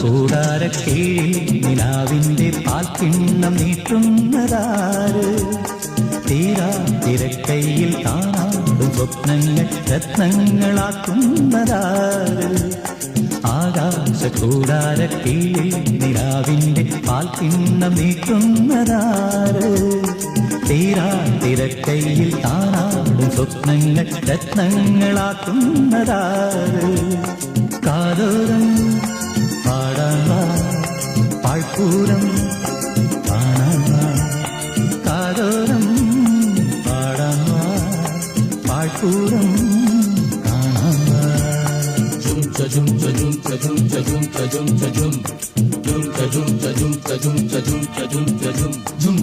കൂടാരക്കീഴിൽ നിലാവിന്റെ പാൽക്കിണ്ണം നീട്ടുന്നതാര് തീരാ തിരക്കൈയിൽ കാണാടും സ്വപ്നങ്ങൾ രത്നങ്ങളാക്കുന്നതാര് ആകാശ കൂടാരക്കീഴിൽ നിലാവിന്റെ പാൽക്കിണ്ണം നീട്ടുന്നതാര് തീരാ തിരക്കൈയിൽ കാണാടും സ്വപ്നങ്ങൾ രത്നങ്ങളാക്കുന്നതാര് കാതോരം പാടാൻ പാഴ്പൂരം കാണാൻ കാതോരം പാടാൻ പാഴ്പൂരം കാണാൻ jum cha jum cha jum cha jum cha jum cha jum cha jum jum cha jum cha jum cha jum cha jum cha jum cha jum jum